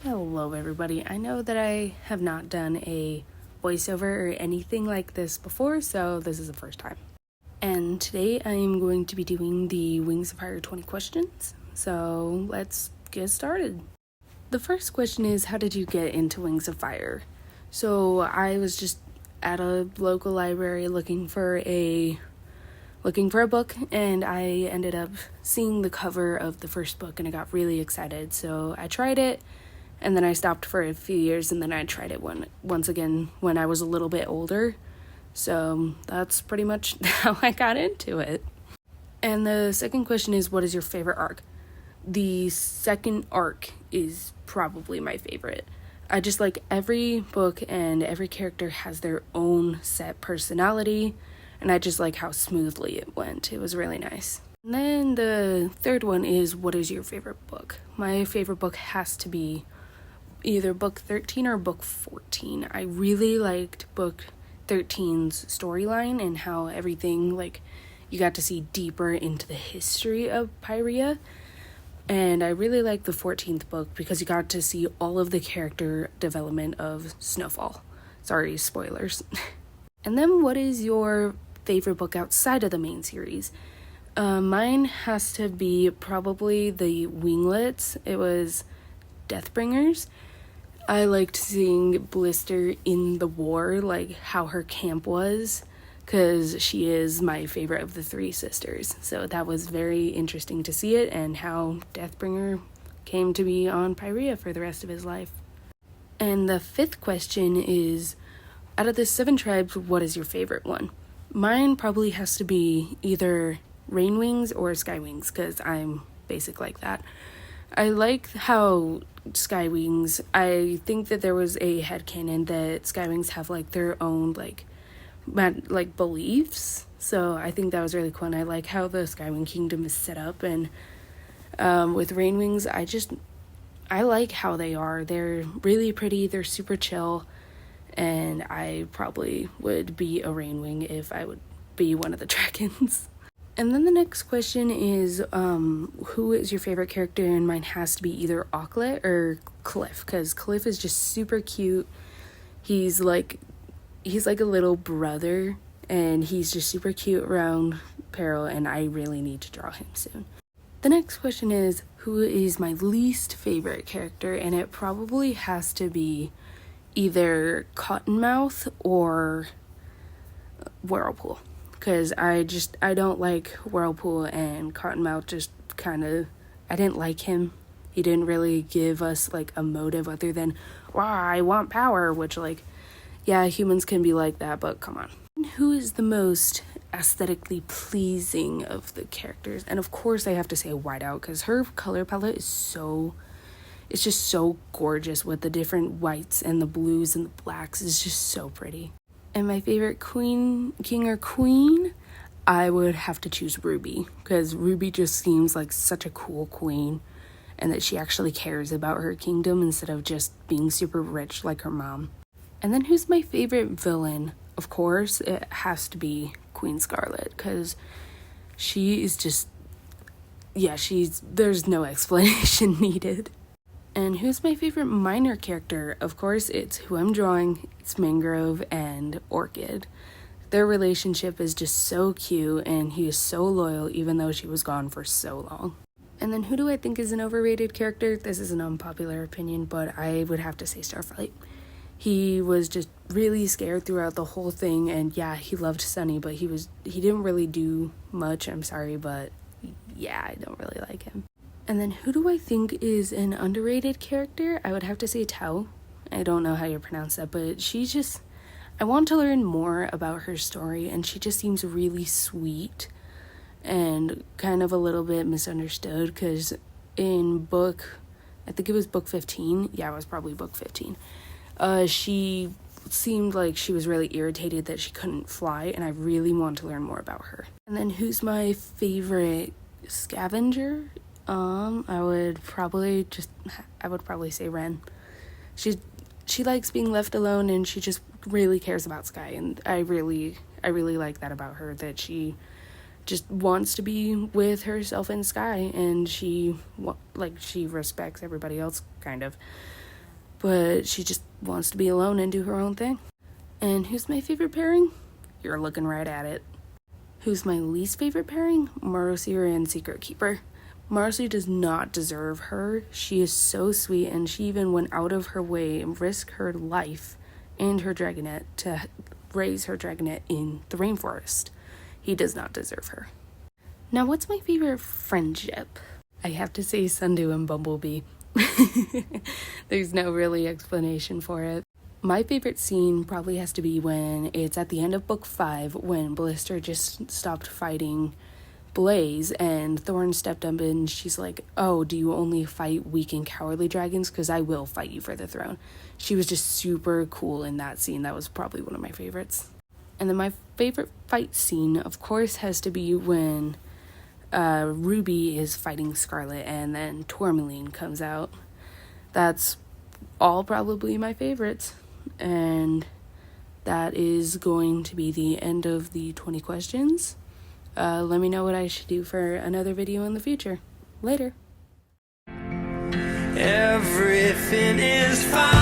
Hello everybody. I know that I have not done a voiceover or anything like this before, so this is the first time. And today I am going to be doing the Wings of Fire 20 questions, so let's get started. The first question is, how did you get into Wings of Fire? So I was just at a local library looking for a book, and I ended up seeing the cover of the first book and I got really excited, so I tried it. And then I stopped for a few years, and then I tried it once again when I was a little bit older. So that's pretty much how I got into it. And the second question is, what is your favorite arc? The second arc is probably my favorite. I just like every book and every character has their own set personality, and I just like how smoothly it went. It was really nice. And then the third one is, what is your favorite book? My favorite book has to be either book 13 or book 14. I really liked book 13's storyline and how everything, like, you got to see deeper into the history of Pyrea. And I really liked the 14th book because you got to see all of the character development of Snowfall. Sorry, spoilers. And then what is your favorite book outside of the main series? Mine has to be probably the Winglets. It was Deathbringers. I liked seeing Blister in the war, like how her camp was, because she is my favorite of the three sisters. So that was very interesting to see it, and how Deathbringer came to be on Pyrea for the rest of his life. And the fifth question is, out of the 7 tribes, what is your favorite one? Mine probably has to be either Rainwings or Skywings, because I'm basic like that. I like how Skywings, I think that there was a headcanon that Skywings have like their own like beliefs, so I think that was really cool, and I like how the Skywing kingdom is set up. And with Rainwings, I like how they are. They're really pretty, they're super chill, and I probably would be a Rainwing if I would be one of the dragons. And then the next question is, who is your favorite character? And mine has to be either Auklet or Cliff, because Cliff is just super cute. He's like a little brother, and he's just super cute around Peril, and I really need to draw him soon. The next question is, who is my least favorite character? And it probably has to be either Cottonmouth or Whirlpool. Because I don't like Whirlpool, and Cottonmouth just kind of, I didn't like him. He didn't really give us, like, a motive other than, wow, I want power, which, like, yeah, humans can be like that, but come on. Who is the most aesthetically pleasing of the characters? And of course I have to say Whiteout, because her color palette is it's just so gorgeous with the different whites and the blues and the blacks. It's just so pretty. And my favorite king or queen, I would have to choose Ruby, because Ruby just seems like such a cool queen, and that she actually cares about her kingdom instead of just being super rich like her mom. And then who's my favorite villain? Of course, it has to be Queen Scarlet, because she is just, there's no explanation needed. And who's my favorite minor character? Of course, it's who I'm drawing. It's Mangrove and Orchid. Their relationship is just so cute, and he is so loyal even though she was gone for so long. And then who do I think is an overrated character? This is an unpopular opinion, but I would have to say Starflight. He was just really scared throughout the whole thing, and yeah, he loved Sunny, but he didn't really do much. I'm sorry, but yeah, I don't really like him. And then who do I think is an underrated character? I would have to say Tao. I don't know how you pronounce that, but I want to learn more about her story, and she just seems really sweet and kind of a little bit misunderstood, because in I think it was book 15. Yeah, it was probably book 15. She seemed like she was really irritated that she couldn't fly, and I really want to learn more about her. And then who's my favorite scavenger? I would probably say Ren. She likes being left alone, and she just really cares about Sky, and I really like that about her, that she just wants to be with herself and Sky, and she respects everybody else, kind of. but she just wants to be alone and do her own thing. And who's my favorite pairing? You're looking right at it. Who's my least favorite pairing? Marcy and Secret Keeper. Marcy does not deserve her. She is so sweet, and she even went out of her way and risked her life and her dragonette to raise her dragonette in the rainforest. He does not deserve her. Now, what's my favorite friendship? I have to say Sundew and Bumblebee. There's no really explanation for it. My favorite scene probably has to be when it's at the end of book 5, when Blister just stopped fighting Blaze and Thorn stepped up and she's like, oh, do you only fight weak and cowardly dragons? Because I will fight you for the throne. She was just super cool in that scene. That was probably one of my favorites. And then my favorite fight scene, of course, has to be when Ruby is fighting Scarlet and then Tourmaline comes out. That's all probably my favorites. And that is going to be the end of the 20 questions. Let me know what I should do for another video in the future. Later. Everything is fine.